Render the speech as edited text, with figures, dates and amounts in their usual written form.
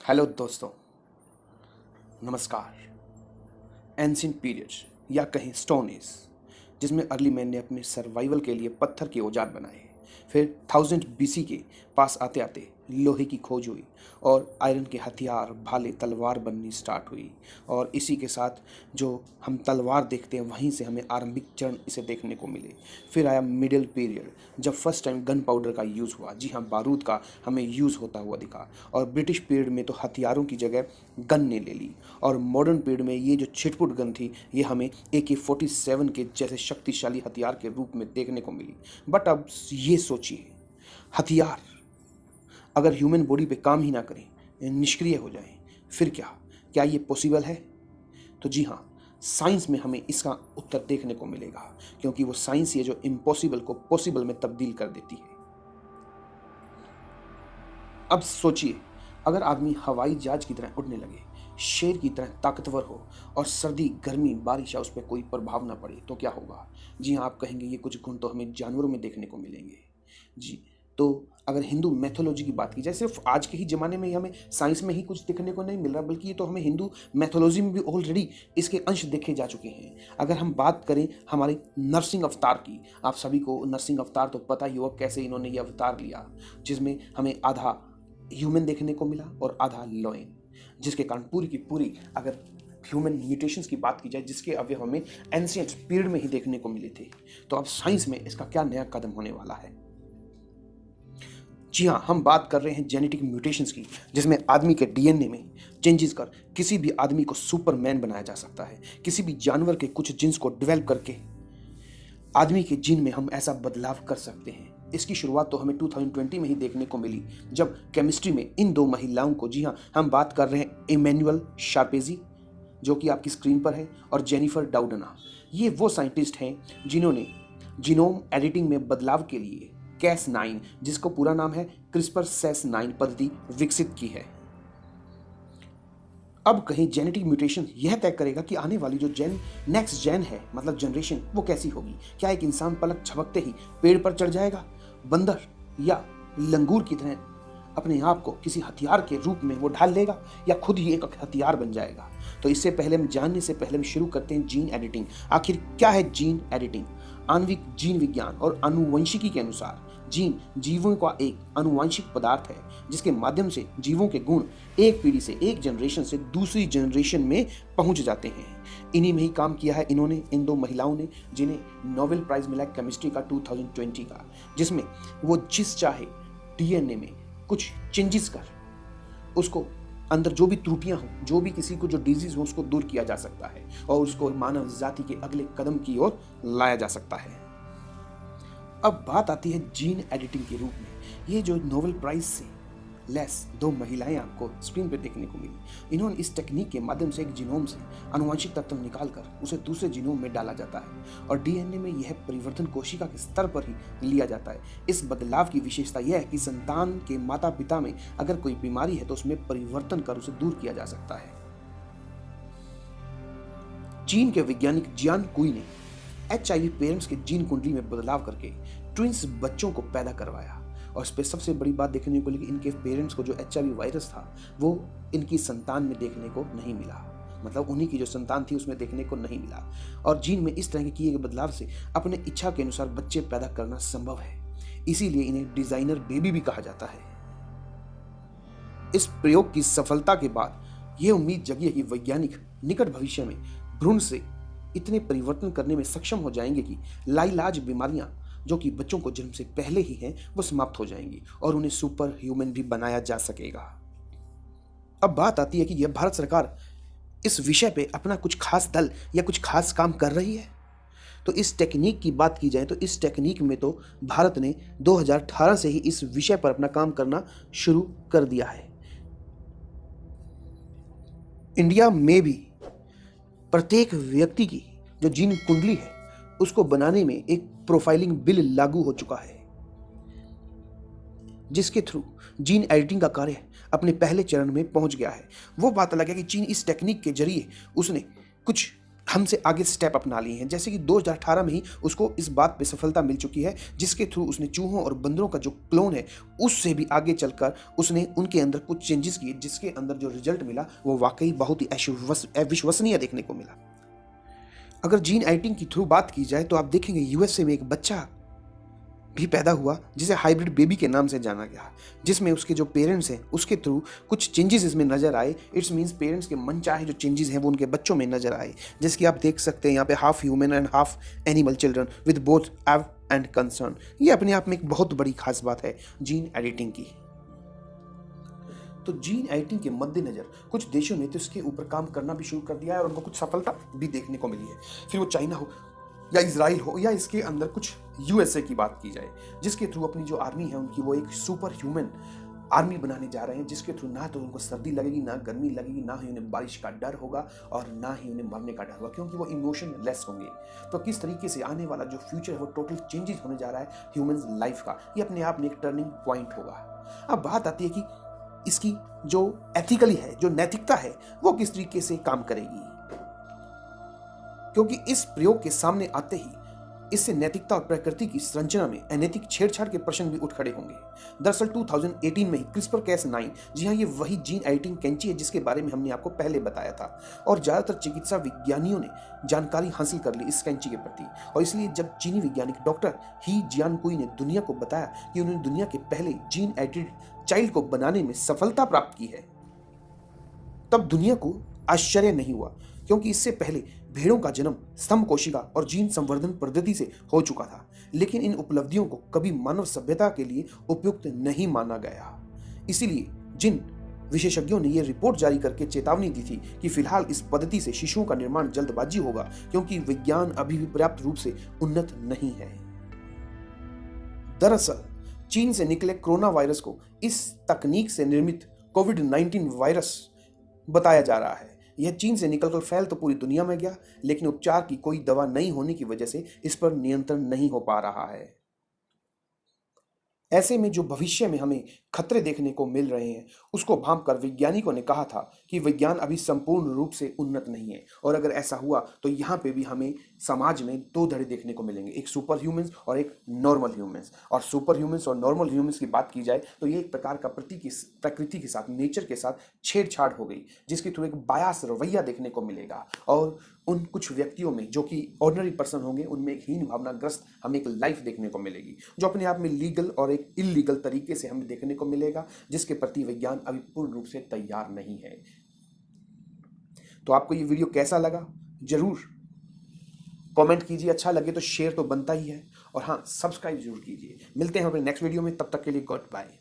Hello दोस्तों, नमस्कार। Ancient periods या कहीं स्टोन एज, जिसमें अर्ली मैन ने अपने सर्वाइवल के लिए पत्थर के औजार बनाए। फिर 1000 बीसी के पास आते आते लोहे की खोज हुई और आयरन के हथियार, भाले, तलवार बननी स्टार्ट हुई। और इसी के साथ जो हम तलवार देखते हैं वहीं से हमें आरंभिक चरण इसे देखने को मिले। फिर आया मिडिल पीरियड, जब फर्स्ट टाइम गन पाउडर का यूज़ हुआ। जी हाँ, बारूद का हमें यूज़ होता हुआ दिखा। और ब्रिटिश पीरियड में तो हथियारों की जगह गन ने ले ली। और मॉडर्न पीरियड में ये जो छिटपुट गन थी ये हमें AK-47 के जैसे शक्तिशाली हथियार के रूप में देखने को मिली। बट अब ये सोचिए, हथियार अगर ह्यूमन बॉडी पे काम ही ना करें, निष्क्रिय हो जाएं, फिर क्या ये पॉसिबल है? तो जी हाँ, साइंस में हमें इसका उत्तर देखने को मिलेगा, क्योंकि वो साइंस ये जो इम्पॉसिबल को पॉसिबल में तब्दील कर देती है। अब सोचिए, अगर आदमी हवाई जहाज की तरह उड़ने लगे, शेर की तरह ताकतवर हो और सर्दी, गर्मी, बारिश या उस पर कोई प्रभाव ना पड़े, तो क्या होगा? जी हाँ, आप कहेंगे ये कुछ गुण तो हमें जानवरों में देखने को मिलेंगे। जी, तो अगर हिंदू मैथोलॉजी की बात की जाए, सिर्फ आज के ही ज़माने में ही हमें साइंस में ही कुछ देखने को नहीं मिल रहा, बल्कि ये तो हमें हिंदू मैथोलॉजी में भी ऑलरेडी इसके अंश देखे जा चुके हैं। अगर हम बात करें हमारे नरसिंह अवतार की, आप सभी को नरसिंह अवतार तो पता ही होगा कैसे इन्होंने ये अवतार लिया, जिसमें हमें आधा ह्यूमन देखने को मिला और आधा लॉयन, जिसके कारण पूरी की पूरी अगर ह्यूमन म्यूटेशंस की बात की जाए, जिसके अवयव हमें एंशिएंट पीरियड में ही देखने को मिले थे। तो अब साइंस में इसका क्या नया कदम होने वाला है? जी हाँ, हम बात कर रहे हैं जेनेटिक म्यूटेशंस की, जिसमें आदमी के डीएनए में चेंजेस कर किसी भी आदमी को सुपरमैन बनाया जा सकता है। किसी भी जानवर के कुछ जीन्स को डेवलप करके आदमी के जीन में हम ऐसा बदलाव कर सकते हैं। इसकी शुरुआत तो हमें 2020 में ही देखने को मिली, जब केमिस्ट्री में इन दो महिलाओं को, जी हाँ, हम बात कर रहे हैं इमैनुअल शार्पेजी, जो कि आपकी स्क्रीन पर है, और जेनिफर डाउडना। ये वो साइंटिस्ट हैं जिन्होंने जीनोम एडिटिंग में बदलाव के लिए Cas9, जिसको पूरा नाम है CRISPR-Cas9 पद्धति विकसित की है। अब कहीं जेनेटिक म्यूटेशन यह तय करेगा कि आने वाली जो नेक्स्ट जेन है, मतलब जनरेशन, वो कैसी होगी। क्या एक इंसान पलक झपकते ही पेड़ पर चढ़ जाएगा, बंदर या लंगूर की तरह अपने आप को किसी हथियार के रूप में वो ढाल लेगा, या खुद ही एक हथियार बन जाएगा? तो इससे पहले हम जानने से पहले हम शुरू करते हैं जीन एडिटिंग। आखिर क्या है जीन एडिटिंग? आणविक जीन विज्ञान और आनुवंशिकी के अनुसार जीन जीवों का एक आनुवंशिक पदार्थ है, जिसके माध्यम से जीवों के गुण एक पीढ़ी से, एक जनरेशन से दूसरी जनरेशन में पहुंच जाते हैं। इन्हीं में ही काम किया है इन्होंने, इन दो महिलाओं ने, जिन्हें नोबेल प्राइज मिला केमिस्ट्री का 2020 का, जिसमें वो जिस चाहे डीएनए में कुछ चेंजेस कर उसको अंदर जो भी त्रुटियां हों, जो भी किसी को जो डिजीज हो, उसको दूर किया जा सकता है और उसको मानव जाति के अगले कदम की ओर लाया जा सकता है। अब बात आती है जीन एडिटिंग के रूप में। ये जो नोबेल प्राइज से लेस दो महिलाएं आपको स्क्रीन पर देखने को मिली, इन्होंने इस टेक्निक के माध्यम से एक जीनोम से आनुवंशिक तत्व निकालकर उसे दूसरे जीनोम में डाला जाता है और डीएनए में यह परिवर्तन कोशिका के स्तर पर ही लिया जाता है। इस बदलाव की विशेषता यह है कि संतान के माता पिता में अगर कोई बीमारी है तो उसमें परिवर्तन कर उसे दूर किया जा सकता है। चीन के वैज्ञानिक जियान कुई ने HIV पेरेंट्स के जीन कुंडली में बदलाव करके ट्विंस बच्चों को पैदा करवाया। और इस पर सबसे बड़ी बात देखने को मिली कि इनके पेरेंट्स को जो HIV वायरस था वो इनकी संतान में देखने को नहीं मिला, मतलब उन्हीं की जो संतान थी उसमें देखने को नहीं मिला। और जीन में इस तरह के किए गए बदलाव से अपने इच्छा के अनुसार बच्चे पैदा करना संभव है, इसीलिए इन्हें डिजाइनर बेबी भी कहा जाता है। इस प्रयोग की सफलता के बाद यह उम्मीद जगी है कि वैज्ञानिक निकट भविष्य में भ्रूण से इतने परिवर्तन करने में सक्षम हो जाएंगे कि लाइलाज बीमारियां जो कि बच्चों को जन्म से पहले ही हैं वो समाप्त हो जाएंगी और उन्हें सुपर ह्यूमन भी बनाया जा सकेगा। अब बात आती है कि यह भारत सरकार इस विषय पे अपना कुछ खास दल या कुछ खास काम कर रही है। तो इस टेक्निक की बात की जाए तो इस टेक्निक में तो भारत ने 2018 से ही इस विषय पर अपना काम करना शुरू कर दिया है। इंडिया में भी प्रत्येक व्यक्ति की जो जीन कुंडली है उसको बनाने में एक प्रोफाइलिंग बिल लागू हो चुका है, जिसके थ्रू जीन एडिटिंग का कार्य अपने पहले चरण में पहुंच गया है। वो बात अलग है कि चीन इस टेक्निक के जरिए उसने कुछ हमसे आगे स्टेप अपना लिए हैं। जैसे कि 2018 में ही उसको इस बात पे सफलता मिल चुकी है, जिसके थ्रू उसने चूहों और बंदरों का जो क्लोन है उससे भी आगे चलकर उसने उनके अंदर कुछ चेंजेस किए, जिसके अंदर जो रिजल्ट मिला वो वाकई बहुत ही अविश्वसनीय देखने को मिला। अगर जीन एडिटिंग की थ्रू बात की जाए तो आप देखेंगे यूएसए में एक बच्चा भी पैदा हुआ जिसे हाइब्रिड बेबी के नाम से जाना गया, जिसमें उसके जो पेरेंट्स हैं उसके थ्रू कुछ चेंजेस इसमें नजर आए। इट्स मीन्स पेरेंट्स के मन चाहे जो चेंजेस हैं वो उनके बच्चों में नजर आए, जैसे कि आप देख सकते हैं यहाँ पे half human and half animal children with both एव एंड कंसर्न। ये अपने आप में एक बहुत बड़ी खास बात है जीन एडिटिंग की। तो जीन एडिटिंग के मद्देनजर कुछ देशों ने तो इसके ऊपर काम करना भी शुरू कर दिया है और उनको कुछ सफलता भी देखने को मिली है। फिर वो चाइना हो या इजराइल हो या इसके अंदर कुछ यूएसए की बात की जाए, जिसके थ्रू अपनी जो आर्मी है उनकी वो एक सुपर ह्यूमन आर्मी बनाने जा रहे हैं, जिसके थ्रू ना तो उनको सर्दी लगेगी, ना गर्मी लगेगी, ना ही उन्हें बारिश का डर होगा और ना ही उन्हें मरने का डर होगा, क्योंकि वो इमोशन लेस होंगे। तो किस तरीके से आने वाला जो फ्यूचर है वो टोटल चेंजेस होने जा रहा है ह्यूमन लाइफ का, ये अपने आप में एक टर्निंग पॉइंट होगा। अब बात आती है कि इसकी जो एथिकली है, जो नैतिकता है, वो किस तरीके से काम करेगी, क्योंकि इस प्रयोग के सामने आते ही इससे नैतिकता और प्रकृति की संरचना में अनैतिक छेड़छाड़ के प्रश्न भी उठ खड़े होंगे। दरअसल 2018 में ही CRISPR-Cas9, जी हाँ, ये वही जीन एडिटिंग कैंची है जिसके बारे में हमने आपको पहले बताया था, और ज्यादातर चिकित्सा विज्ञानियों ने जानकारी हासिल कर ली इस कैंची के प्रति, और इसलिए जब चीनी वैज्ञानिक डॉक्टर ही जियानकुई ने दुनिया को बताया कि उन्होंने दुनिया के पहले जीन एडिटेड चाइल्ड को बनाने में सफलता प्राप्त की है, तब दुनिया को आश्चर्य नहीं हुआ, क्योंकि इससे पहले भेड़ों का जन्म स्तंभ कोशिका और जीन संवर्धन पद्धति से हो चुका था, लेकिन इन उपलब्धियों को कभी मानव सभ्यता के लिए उपयुक्त नहीं माना गया। इसीलिए जिन विशेषज्ञों ने यह रिपोर्ट जारी करके चेतावनी दी थी कि फिलहाल इस पद्धति से शिशुओं का निर्माण जल्दबाजी होगा, क्योंकि विज्ञान अभी भी पर्याप्त रूप से उन्नत नहीं है। दरअसल चीन से निकले कोरोना वायरस को इस तकनीक से निर्मित कोविड-19 वायरस बताया जा रहा है। यह चीन से निकलकर फैल तो पूरी दुनिया में गया, लेकिन उपचार की कोई दवा नहीं होने की वजह से इस पर नियंत्रण नहीं हो पा रहा है। ऐसे में जो भविष्य में हमें खतरे देखने को मिल रहे हैं, उसको भांपकर वैज्ञानिकों ने कहा था कि विज्ञान अभी संपूर्ण रूप से उन्नत नहीं है, और अगर ऐसा हुआ तो यहाँ पे भी हमें समाज में दो धड़े देखने को मिलेंगे, एक सुपर ह्यूमंस और एक नॉर्मल ह्यूमंस। और सुपर ह्यूमंस और नॉर्मल ह्यूमंस की बात की जाए तो ये एक प्रकार का प्रकृति के साथ, नेचर के साथ छेड़छाड़ हो गई, जिसके थ्रू एक बायास रवैया देखने को मिलेगा, और उन कुछ व्यक्तियों में जो कि ऑर्डिनरी पर्सन होंगे उनमें एक हीन भावनाग्रस्त हमें एक लाइफ देखने को मिलेगी, जो अपने आप में लीगल और एक इलीगल तरीके से हमें देखने को मिलेगा, जिसके प्रति विज्ञान अभी पूर्ण रूप से तैयार नहीं है। तो आपको ये वीडियो कैसा लगा जरूर कमेंट कीजिए, अच्छा लगे तो शेयर तो बनता ही है, और हाँ, सब्सक्राइब जरूर कीजिए। मिलते हैं अपने नेक्स्ट वीडियो में, तब तक के लिए गुड बाय।